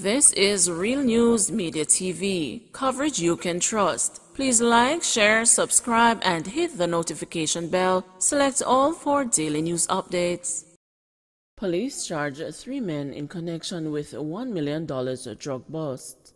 This is Real News Media TV, coverage you can trust. Please like, share, subscribe, and hit the notification bell. Select all for daily news updates. Police charge 3 men in connection with a $1 million drug bust.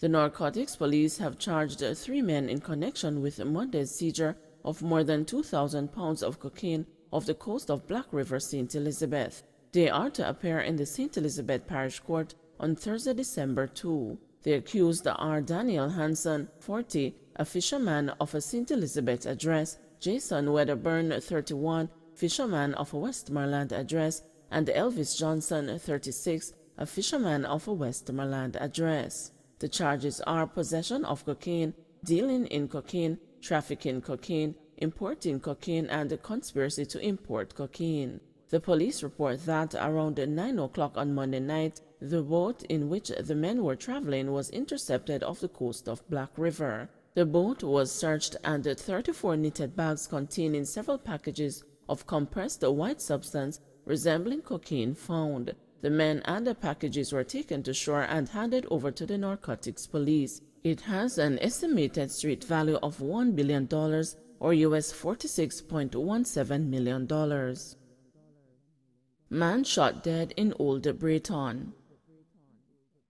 The narcotics police have charged 3 men in connection with Monday's seizure of more than 2,000 pounds of cocaine off the coast of Black River, St. Elizabeth. They are to appear in the St. Elizabeth Parish Court on Thursday, December 2. The accused are Daniel Hanson, 40, a fisherman of a St. Elizabeth address, Jason Wedderburn, 31, fisherman of a Westmoreland address, and Elvis Johnson, 36, a fisherman of a Westmoreland address. The charges are possession of cocaine, dealing in cocaine, trafficking cocaine, importing cocaine, and conspiracy to import cocaine. The police report that around 9 o'clock on Monday night, the boat in which the men were traveling was intercepted off the coast of Black River. The boat was searched and 34 knitted bags containing several packages of compressed white substance resembling cocaine found. The men and the packages were taken to shore and handed over to the narcotics police. It has an estimated street value of $1 billion or US $46.17 million. Man shot dead in Old Breton.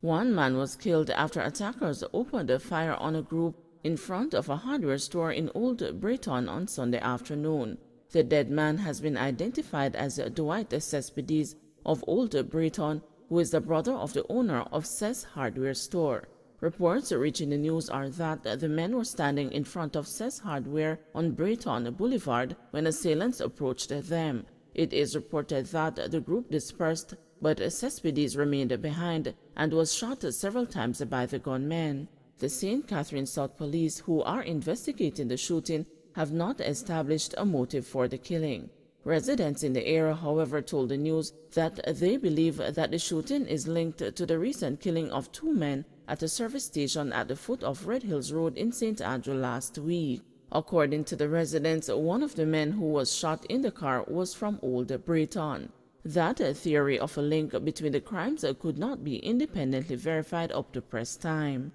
One man was killed after attackers opened a fire on a group in front of a hardware store in Old Breton on Sunday afternoon. The dead man has been identified as Dwight Cespedes of Old Breton, who is the brother of the owner of Cess Hardware Store. Reports reaching the news are that the men were standing in front of Cess Hardware on Breton Boulevard when assailants approached them. It is reported that the group dispersed, but Cespedes remained behind and was shot several times by the gunmen. The St. Catherine South Police, who are investigating the shooting, have not established a motive for the killing. Residents in the area, however, told the news that they believe that the shooting is linked to the recent killing of 2 men at a service station at the foot of Red Hills Road in St. Andrew last week. According to the residents, one of the men who was shot in the car was from Old Breton. That theory of a link between the crimes could not be independently verified up to press time.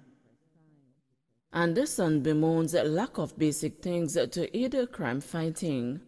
Anderson bemoans lack of basic things to aid crime fighting.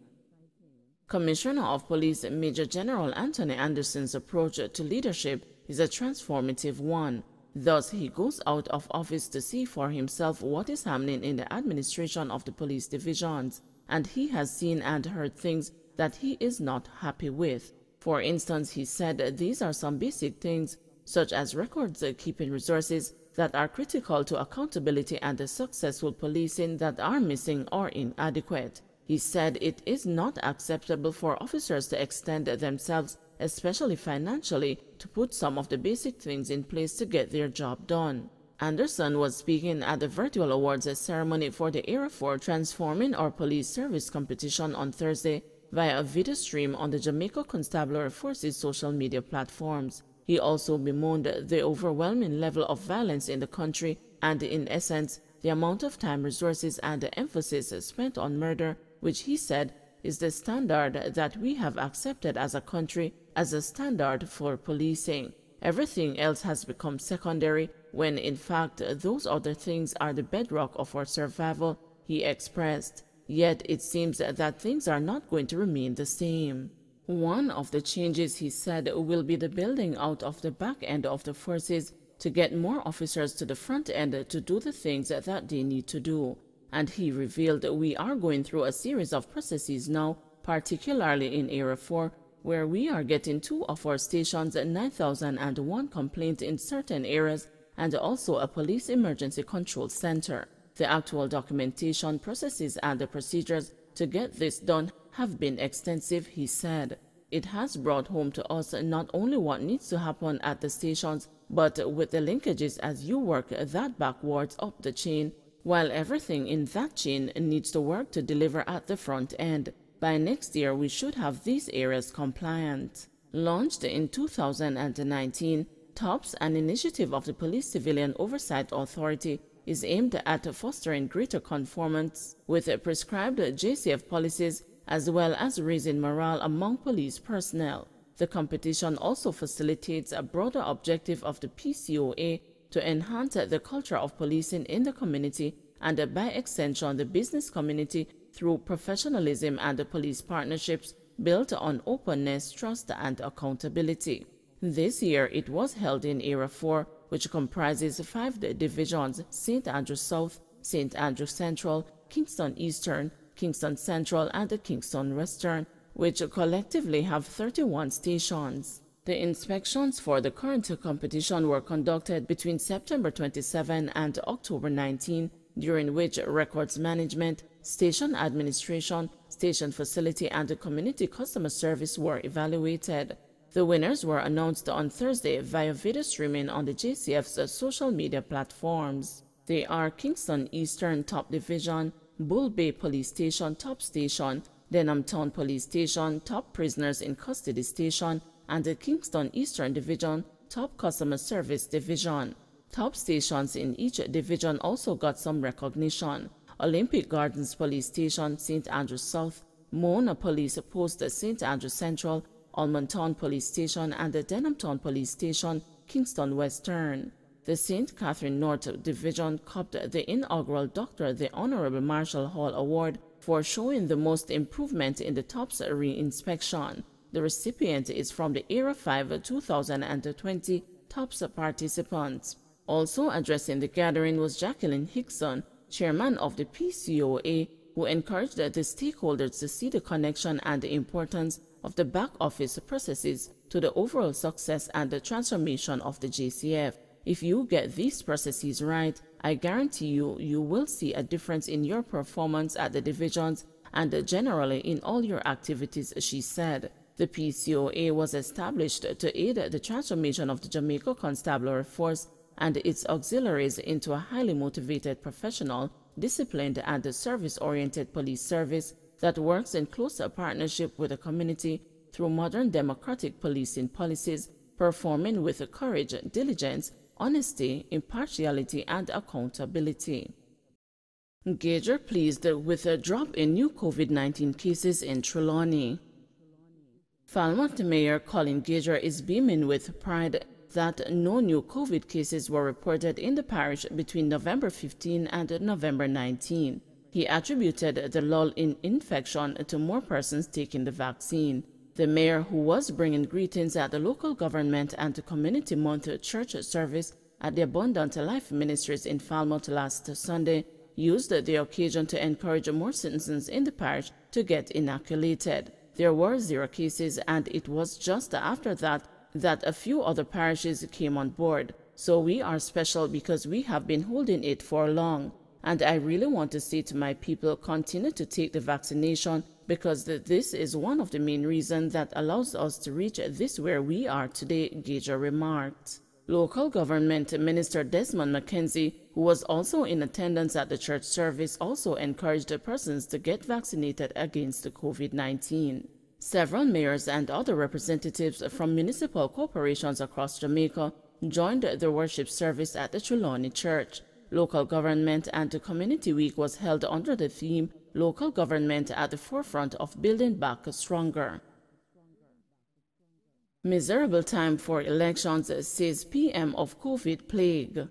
Commissioner of Police Major General Anthony Anderson's approach to leadership is a transformative one. Thus, he goes out of office to see for himself what is happening in the administration of the police divisions, and he has seen and heard things that he is not happy with. For instance, he said these are some basic things, such as records-keeping resources that are critical to accountability and the successful policing that are missing or inadequate. He said it is not acceptable for officers to extend themselves, especially financially, to put some of the basic things in place to get their job done. Anderson was speaking at the virtual awards ceremony for the Era 4 Transforming Our Police Service competition on Thursday via a video stream on the Jamaica Constabulary Forces social media platforms. He also bemoaned the overwhelming level of violence in the country and, in essence, the amount of time, resources, and the emphasis spent on murder, which he said is the standard that we have accepted as a country as a standard for policing. Everything else has become secondary, when in fact those other things are the bedrock of our survival, he expressed. Yet it seems that things are not going to remain the same. One of the changes, he said, will be the building out of the back end of the forces to get more officers to the front end to do the things that they need to do. And he revealed we are going through a series of processes now, particularly in Area 4, where we are getting 2 of our stations 9,001 complaints in certain areas and also a police emergency control center. The actual documentation, processes, and the procedures to get this done have been extensive, he said. It has brought home to us not only what needs to happen at the stations, but with the linkages as you work that backwards up the chain, while everything in that chain needs to work to deliver at the front end. By next year, we should have these areas compliant. Launched in 2019, TOPS, an initiative of the Police Civilian Oversight Authority, is aimed at fostering greater conformance with prescribed JCF policies as well as raising morale among police personnel. The competition also facilitates a broader objective of the PCOA to enhance the culture of policing in the community and by extension the business community through professionalism and the police partnerships built on openness, trust, and accountability. This year it was held in Area 4, which comprises 5 divisions: St. Andrews South, St. Andrews Central, Kingston Eastern, Kingston Central, and Kingston Western, which collectively have 31 stations. The inspections for the current competition were conducted between September 27 and October 19, during which records management, station administration, station facility, and community customer service were evaluated. The winners were announced on Thursday via video streaming on the JCF's social media platforms. They are Kingston Eastern Top Division, Bull Bay Police Station Top Station, Denham Town Police Station Top Prisoners in Custody Station, and the Kingston Eastern Division Top Customer Service Division. Top stations in each division also got some recognition: Olympic Gardens Police Station, St. Andrews South, Mona Police Post, St. Andrews Central, Almond Town Police Station, and the Denham Town Police Station, Kingston Western. The St. Catherine North Division copped the inaugural Dr. the Honorable Marshall Hall Award for showing the most improvement in the TOPS re-inspection. The recipient is from the Area 5 2020 TOPS participants. Also addressing the gathering was Jacqueline Hickson, chairman of the PCOA, who encouraged the stakeholders to see the connection and the importance of the back office processes to the overall success and the transformation of the JCF. If you get these processes right, I guarantee you will see a difference in your performance at the divisions and generally in all your activities, she said. The PCOA was established to aid the transformation of the Jamaica Constabulary Force and its auxiliaries into a highly motivated, professional, disciplined, and service-oriented police service that works in closer partnership with the community through modern democratic policing policies, performing with courage, diligence, honesty, impartiality, and accountability. Gager pleased with a drop in new COVID-19 cases in Trelawney. Falmouth Mayor Colin Gager is beaming with pride that no new COVID cases were reported in the parish between November 15 and November 19. He attributed the lull in infection to more persons taking the vaccine. The mayor, who was bringing greetings at the local government and community month church service at the Abundant Life Ministries in Falmouth last Sunday, used the occasion to encourage more citizens in the parish to get inoculated. There were 0 cases, and it was just after that a few other parishes came on board. So we are special because we have been holding it for long. And I really want to say to my people, continue to take the vaccination, because this is one of the main reasons that allows us to reach this where we are today, Gager remarked. Local Government Minister Desmond McKenzie, who was also in attendance at the church service, also encouraged the persons to get vaccinated against COVID-19. Several mayors and other representatives from municipal corporations across Jamaica joined the worship service at the Trelawney Church. Local Government and Community Week was held under the theme Local Government at the Forefront of Building Back Stronger. Miserable time for elections, says PM of COVID plague.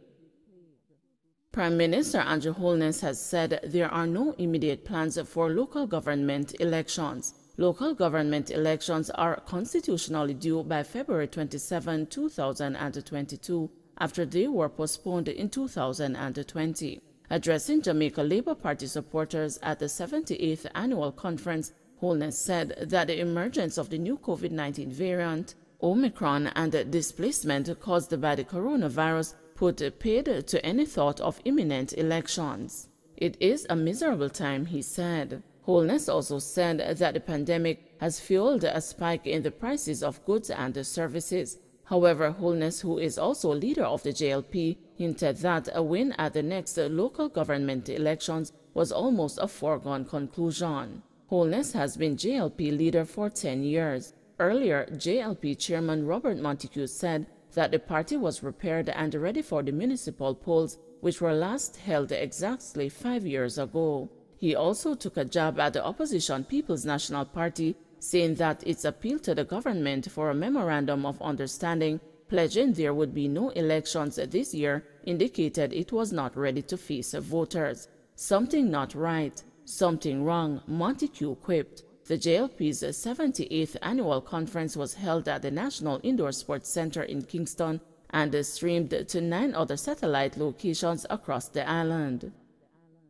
Prime Minister Andrew Holness has said there are no immediate plans for local government elections. Local government elections are constitutionally due by February 27, 2022, after they were postponed in 2020. Addressing Jamaica Labour Party supporters at the 78th Annual Conference, Holness said that the emergence of the new COVID-19 variant, Omicron, and the displacement caused by the coronavirus put paid to any thought of imminent elections. It is a miserable time, he said. Holness also said that the pandemic has fueled a spike in the prices of goods and services. However, Holness, who is also leader of the JLP, hinted that a win at the next local government elections was almost a foregone conclusion. Holness has been JLP leader for 10 years. Earlier, JLP Chairman Robert Montague said that the party was prepared and ready for the municipal polls, which were last held exactly 5 years ago. He also took a jab at the opposition People's National Party saying that its appeal to the government for a memorandum of understanding pledging there would be no elections this year indicated it was not ready to face voters. Something not right, something wrong, Montague quipped. The JLP's 78th annual conference was held at the National Indoor Sports Center in Kingston and streamed to 9 other satellite locations across the island.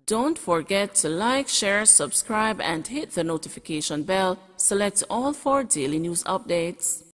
Don't forget to like, share, subscribe, and hit the notification bell. Select all for daily news updates.